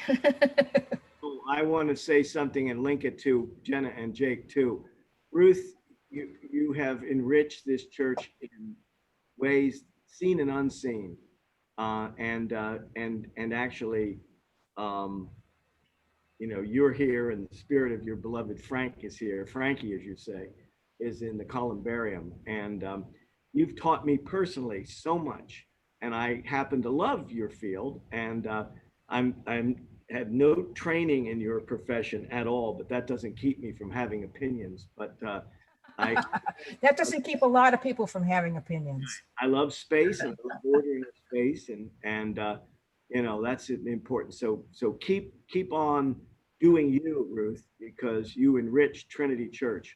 I want to say something and link it to Jenna and Jake too. Ruth, you have enriched this church in ways seen and unseen, and actually, you know, you're here, and the spirit of your beloved Frank is here. Frankie, as you say, is in the columbarium, and you've taught me personally so much, and I happen to love your field, and I'm had no training in your profession at all, but that doesn't keep me from having opinions. But that doesn't keep a lot of people from having opinions. I love space and I love ordering space, and you know, that's important. So keep on doing you, Ruth, because you enrich Trinity Church.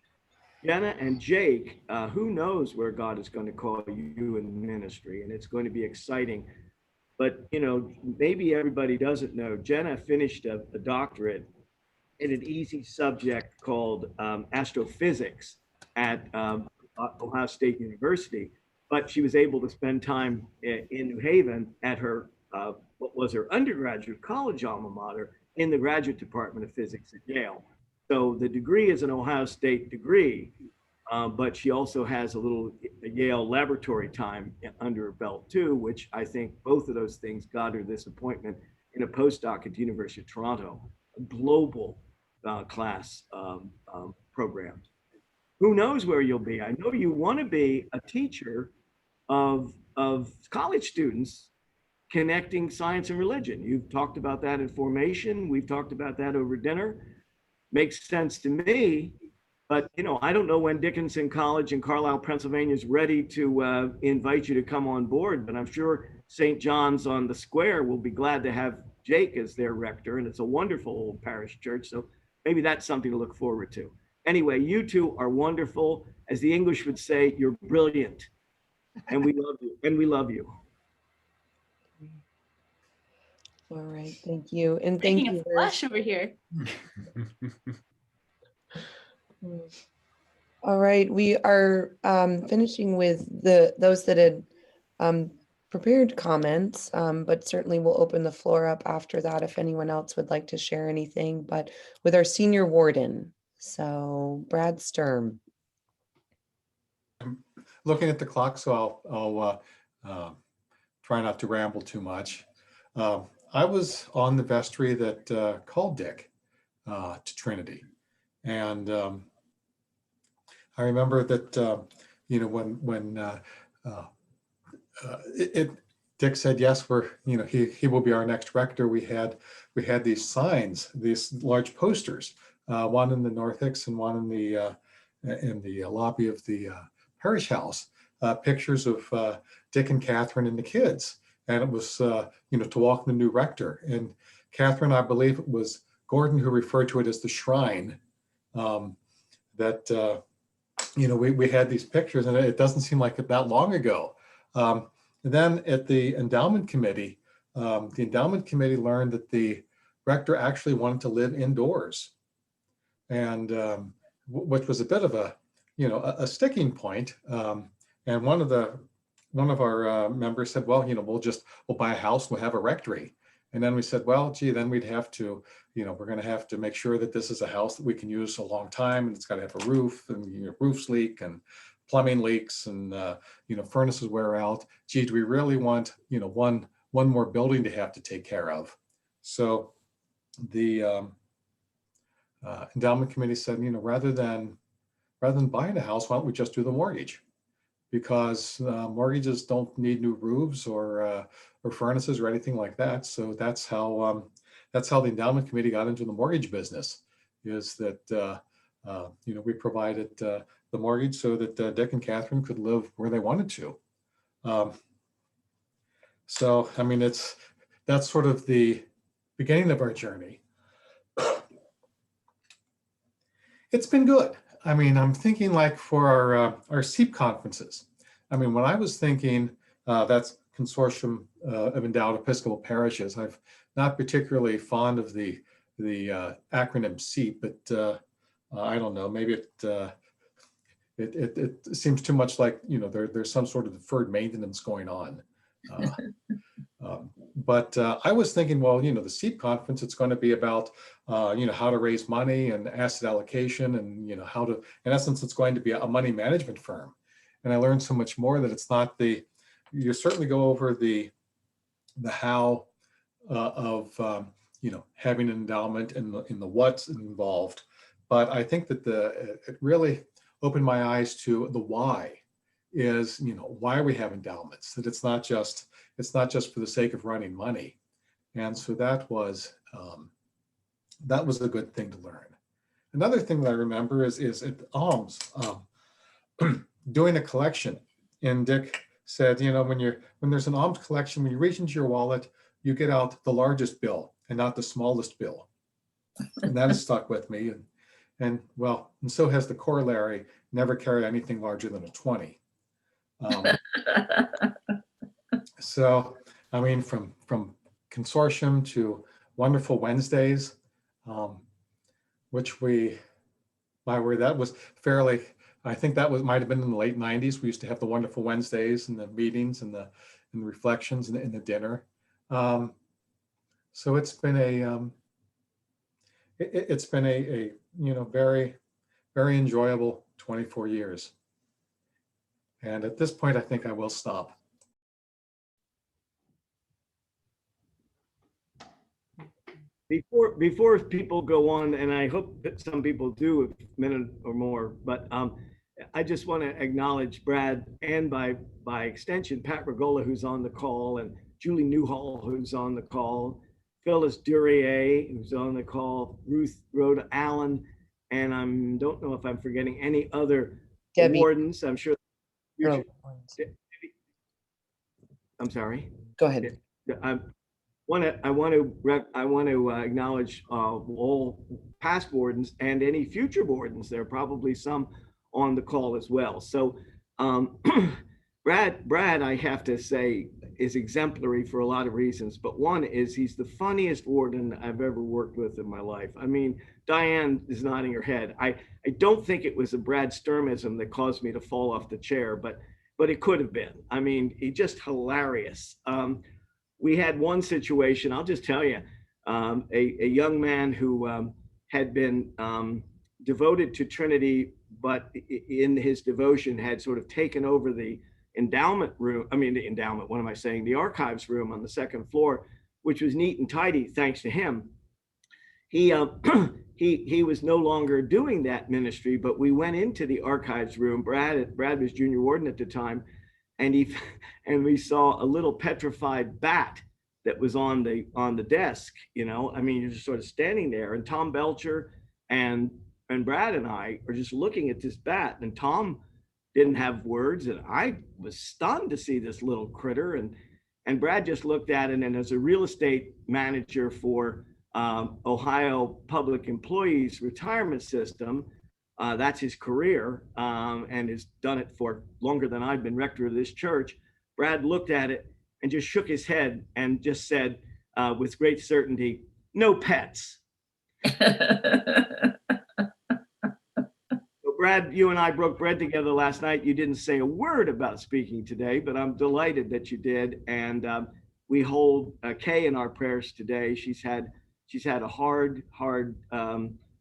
Jenna and Jake, who knows where God is going to call you in ministry, and it's going to be exciting. But, you know, maybe everybody doesn't know, Jenna finished a doctorate in an easy subject called astrophysics at Ohio State University, but she was able to spend time in New Haven at her, what was her undergraduate college alma mater in the graduate department of physics at Yale. So the degree is an Ohio State degree, but she also has a little Yale laboratory time under her belt too, which I think both of those things got her this appointment in a postdoc at the University of Toronto, a global class program. Who knows where you'll be? I know you want to be a teacher of college students connecting science and religion. You've talked about that in formation. We've talked about that over dinner. Makes sense to me. But, you know, I don't know when Dickinson College in Carlisle, Pennsylvania is ready to invite you to come on board, but I'm sure St. John's on the Square will be glad to have Jake as their rector, and it's a wonderful old parish church. So maybe that's something to look forward to. Anyway, you two are wonderful. As the English would say, you're brilliant. And we love you. And we love you. All right, thank you. And thank Making you. a flush over here. All right, we are finishing with those that had prepared comments, but certainly we'll open the floor up after that if anyone else would like to share anything, but with our senior warden. So Brad Sturm. I'm looking at the clock, so I'll try not to ramble too much. I was on the vestry that called Dick to Trinity. And I remember that, you know, when Dick said, yes, he will be our next rector. We had these signs, these large posters, one in the Northicks and one in the lobby of the parish house, pictures of Dick and Catherine and the kids. And it was, you know, to welcome the new rector. And Catherine, I believe it was Gordon who referred to it as the shrine, that, you know, we had these pictures, and it doesn't seem like it that long ago. And then at the endowment committee learned that the rector actually wanted to live indoors, and which was a bit of a, you know, a sticking point. And one of our members said, well, you know, we'll buy a house, we'll have a rectory. And then we said, well, gee, then we'd have to, you know, we're going to have to make sure that this is a house that we can use a long time, and it's got to have a roof, and, you know, roofs leak and plumbing leaks, and you know, furnaces wear out. Gee, do we really want, you know, one more building to have to take care of? So the endowment committee said, you know, rather than buying a house, why don't we just do the mortgage? Because mortgages don't need new roofs or furnaces or anything like that. So that's how the endowment committee got into the mortgage business. Is that you know, we provided the mortgage so that Dick and Catherine could live where they wanted to. So I mean, that's sort of the beginning of our journey. It's been good. I mean, I'm thinking like for our SEEP conferences. I mean, when I was thinking, that's Consortium of Endowed Episcopal Parishes. I'm not particularly fond of the acronym SEEP, but I don't know. Maybe it seems too much like, you know, there's some sort of deferred maintenance going on. But I was thinking, well, you know, the SEEP conference, it's going to be about, you know, how to raise money and asset allocation, and, you know, how to, in essence, it's going to be a money management firm. And I learned so much more that it's not you certainly go over the how of, you know, having an endowment and in the what's involved. But I think that it really opened my eyes to the why. Is, you know, why we have endowments, that it's not just for the sake of running money. And so that was a good thing to learn. Another thing that I remember is at alms, doing a collection. And Dick said, you know, when there's an alms collection, when you reach into your wallet, you get out the largest bill and not the smallest bill. And that has stuck with me. And so has the corollary, never carry anything larger than a 20. So, I mean, from Consortium to Wonderful Wednesdays, which that was fairly I think that might have been in the late 90s. We used to have the wonderful Wednesdays and the meetings and the reflections and the dinner. So it's been it's been a very, very enjoyable 24 years. And at this point, I think I will stop. Before people go on, and I hope that some people do, a minute or more, but I just want to acknowledge Brad, and by extension, Pat Regola, who's on the call, and Julie Newhall, who's on the call, Phyllis Duryea, who's on the call, Ruth Rhoda Allen, and I don't know if I'm forgetting any other Debbie. wardens. I'm sure. Oh, I'm sorry. go ahead. I want to acknowledge all past wardens and any future wardens. There are probably some on the call as well. So Brad, I have to say, is exemplary for a lot of reasons, but one is he's the funniest warden I've ever worked with in my life. I mean, Diane is nodding her head. I don't think it was a Brad Sturmism that caused me to fall off the chair, but it could have been. I mean, he's just hilarious. We had one situation, I'll just tell you, a young man who had been devoted to Trinity, but in his devotion had sort of taken over the endowment room, the archives room on the second floor, which was neat and tidy thanks to him. He was no longer doing that ministry, but we went into the archives room. Brad was junior warden at the time, and we saw a little petrified bat that was on the desk. I mean, you're just sort of standing there, and Tom Belcher and Brad and I are just looking at this bat, and Tom didn't have words, and I was stunned to see this little critter, and Brad just looked at it, and as a real estate manager for Ohio Public Employees Retirement System, that's his career, and has done it for longer than I've been rector of this church. Brad looked at it and just shook his head and just said with great certainty, "No pets." Brad, you and I broke bread together last night. You didn't say a word about speaking today, but I'm delighted that you did. And we hold Kay in our prayers today. She's had a hard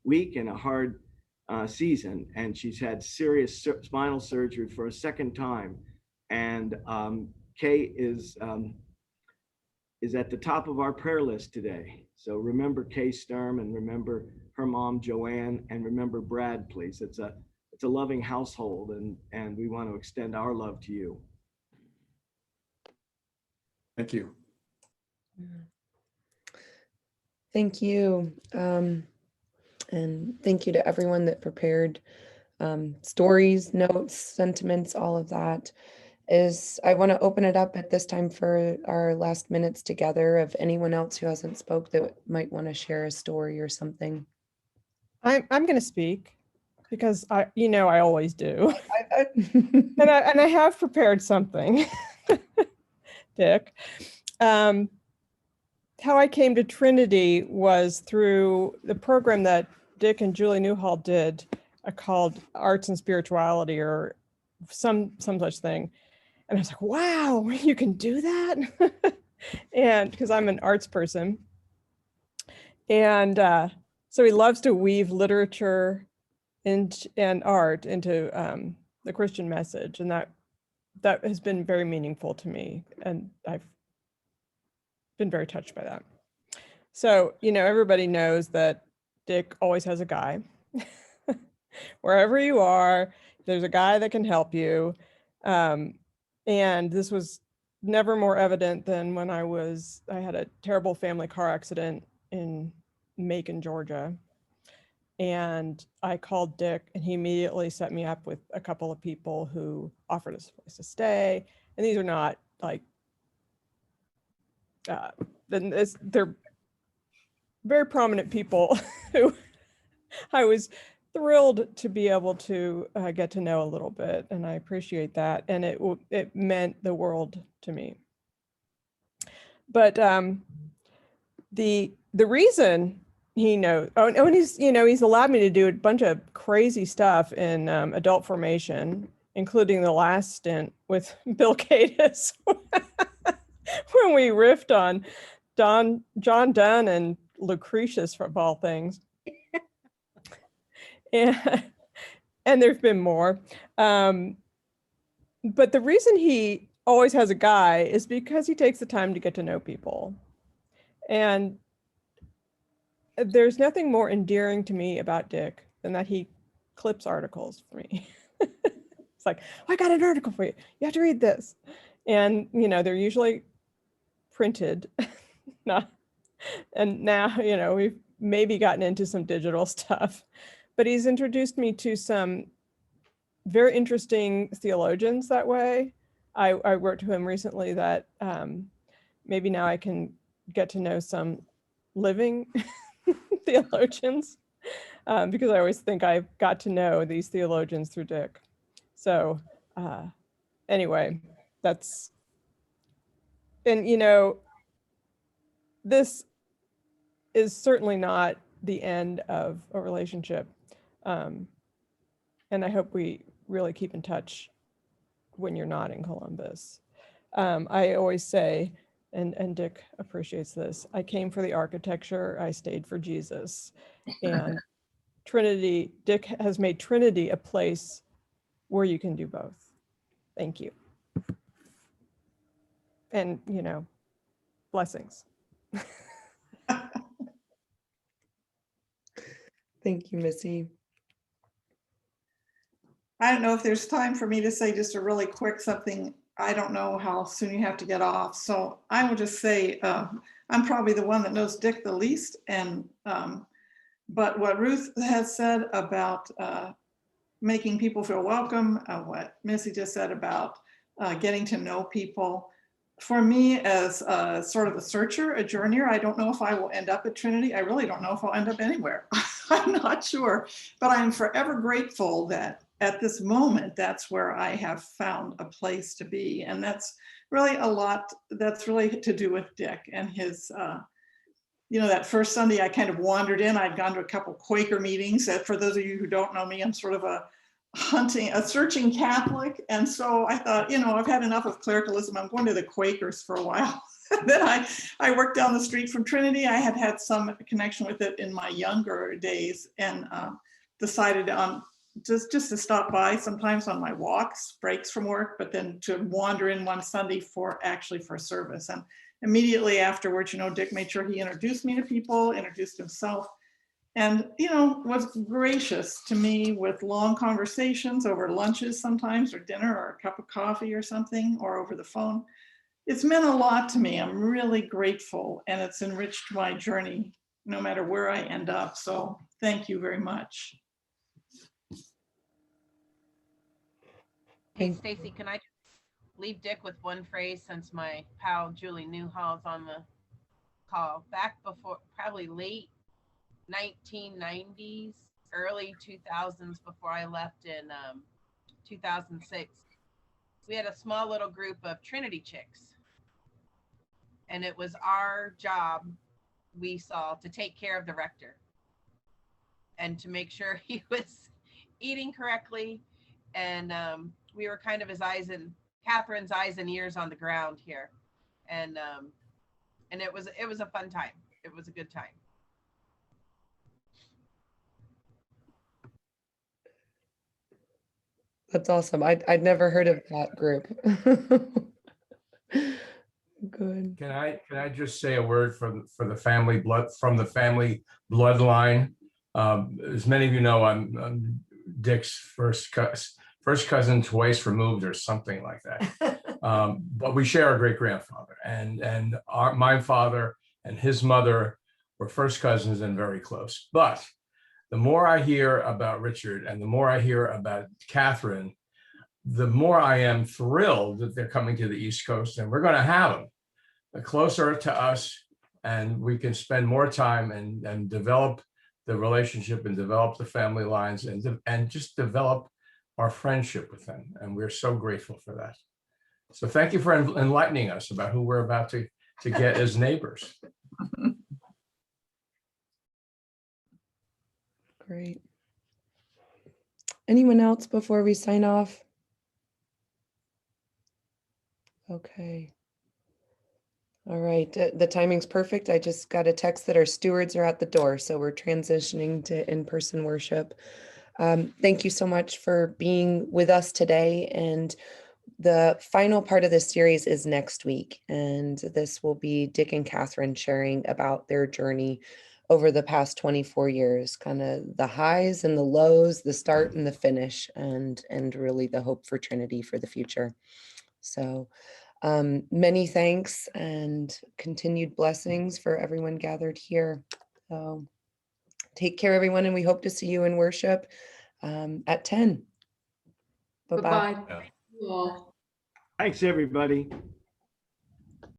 week and a hard season, and she's had serious spinal surgery for a second time. And Kay is at the top of our prayer list today. So remember Kay Sturm, and remember her mom Joanne, and remember Brad, please. It's a loving household, and we want to extend our love to you. Thank you. Thank you. And thank you to everyone that prepared stories, notes, sentiments, all of that. I want to open it up at this time for our last minutes together of anyone else who hasn't spoke that might want to share a story or something. I'm going to speak because I always do. and I have prepared something, Dick. How I came to Trinity was through the program that Dick and Julie Newhall did called Arts and Spirituality, or some such thing. And I was like, wow, you can do that? And because I'm an arts person. And so he loves to weave literature and art into the Christian message. And that has been very meaningful to me. And I've been very touched by that. So, everybody knows that Dick always has a guy. Wherever you are, there's a guy that can help you. And this was never more evident than when I had a terrible family car accident in Macon, Georgia. And I called Dick, and he immediately set me up with a couple of people who offered us a place to stay. And these are not like, they're very prominent people who I was thrilled to be able to get to know a little bit, and I appreciate that. And it meant the world to me. But the reason he knows. Oh, and he's, he's allowed me to do a bunch of crazy stuff in adult formation, including the last stint with Bill Catus, when we riffed on John Donne and Lucretius, of all things. And there've been more. But the reason he always has a guy is because he takes the time to get to know people. And there's nothing more endearing to me about Dick than that he clips articles for me. It's like, oh, I got an article for you. You have to read this. And, they're usually printed. And now, we've maybe gotten into some digital stuff. But he's introduced me to some very interesting theologians that way. I wrote to him recently that maybe now I can get to know some living theologians, because I always think I've got to know these theologians through Dick. So anyway, this is certainly not the end of a relationship. And I hope we really keep in touch when you're not in Columbus. I always say, and Dick appreciates this, I came for the architecture, I stayed for Jesus. And Trinity, Dick has made Trinity a place where you can do both. Thank you. And, blessings. Thank you, Missy. I don't know if there's time for me to say just a really quick something. I don't know how soon you have to get off. So I will just say, I'm probably the one that knows Dick the least. And but what Ruth has said about making people feel welcome, what Missy just said about getting to know people. For me, as sort of a searcher, a journeyer, I don't know if I will end up at Trinity. I really don't know if I'll end up anywhere. I'm not sure, but I'm forever grateful that at this moment, that's where I have found a place to be. And that's really a lot, that's really to do with Dick and his, that first Sunday I kind of wandered in. I'd gone to a couple Quaker meetings. For those of you who don't know me, I'm sort of a searching Catholic. And so I thought, I've had enough of clericalism. I'm going to the Quakers for a while. Then I worked down the street from Trinity. I had had some connection with it in my younger days, and decided on just to stop by sometimes on my walks, breaks from work, but then to wander in one Sunday for service. And immediately afterwards, Dick made sure he introduced me to people, introduced himself, and, was gracious to me with long conversations over lunches sometimes, or dinner, or a cup of coffee or something, or over the phone. It's meant a lot to me. I'm really grateful, and it's enriched my journey no matter where I end up. So thank you very much. Hey, Stacy, can I just leave Dick with one phrase, since my pal Julie Newhall's on the call? Back before, probably late 1990s, early 2000s, before I left in 2006, we had a small little group of Trinity chicks. And it was our job, we saw, to take care of the rector and to make sure he was eating correctly. And we were kind of his Catherine's eyes and ears on the ground here. And it was a fun time. It was a good time. That's awesome. I'd never heard of that group. Good. Can I just say a word for the family family bloodline? As many of you know, I'm Dick's first cousin twice removed, or something like that. But we share a great grandfather, and my father and his mother were first cousins and very close. But the more I hear about Richard and the more I hear about Catherine, the more I am thrilled that they're coming to the East Coast, and we're going to have them closer to us, and we can spend more time and develop the relationship and develop the family lines and just develop our friendship with them. And we're so grateful for that. So thank you for enlightening us about who we're about to get as neighbors. Great. Anyone else before we sign off? Okay. All right, the timing's perfect. I just got a text that our stewards are at the door, so we're transitioning to in-person worship. Thank you so much for being with us today. And the final part of this series is next week. And this will be Dick and Catherine sharing about their journey over the past 24 years, kind of the highs and the lows, the start and the finish, and really the hope for Trinity for the future. So many thanks and continued blessings for everyone gathered here. So take care, everyone, and we hope to see you in worship at 10. Bye-bye. Bye-bye. Thanks, everybody.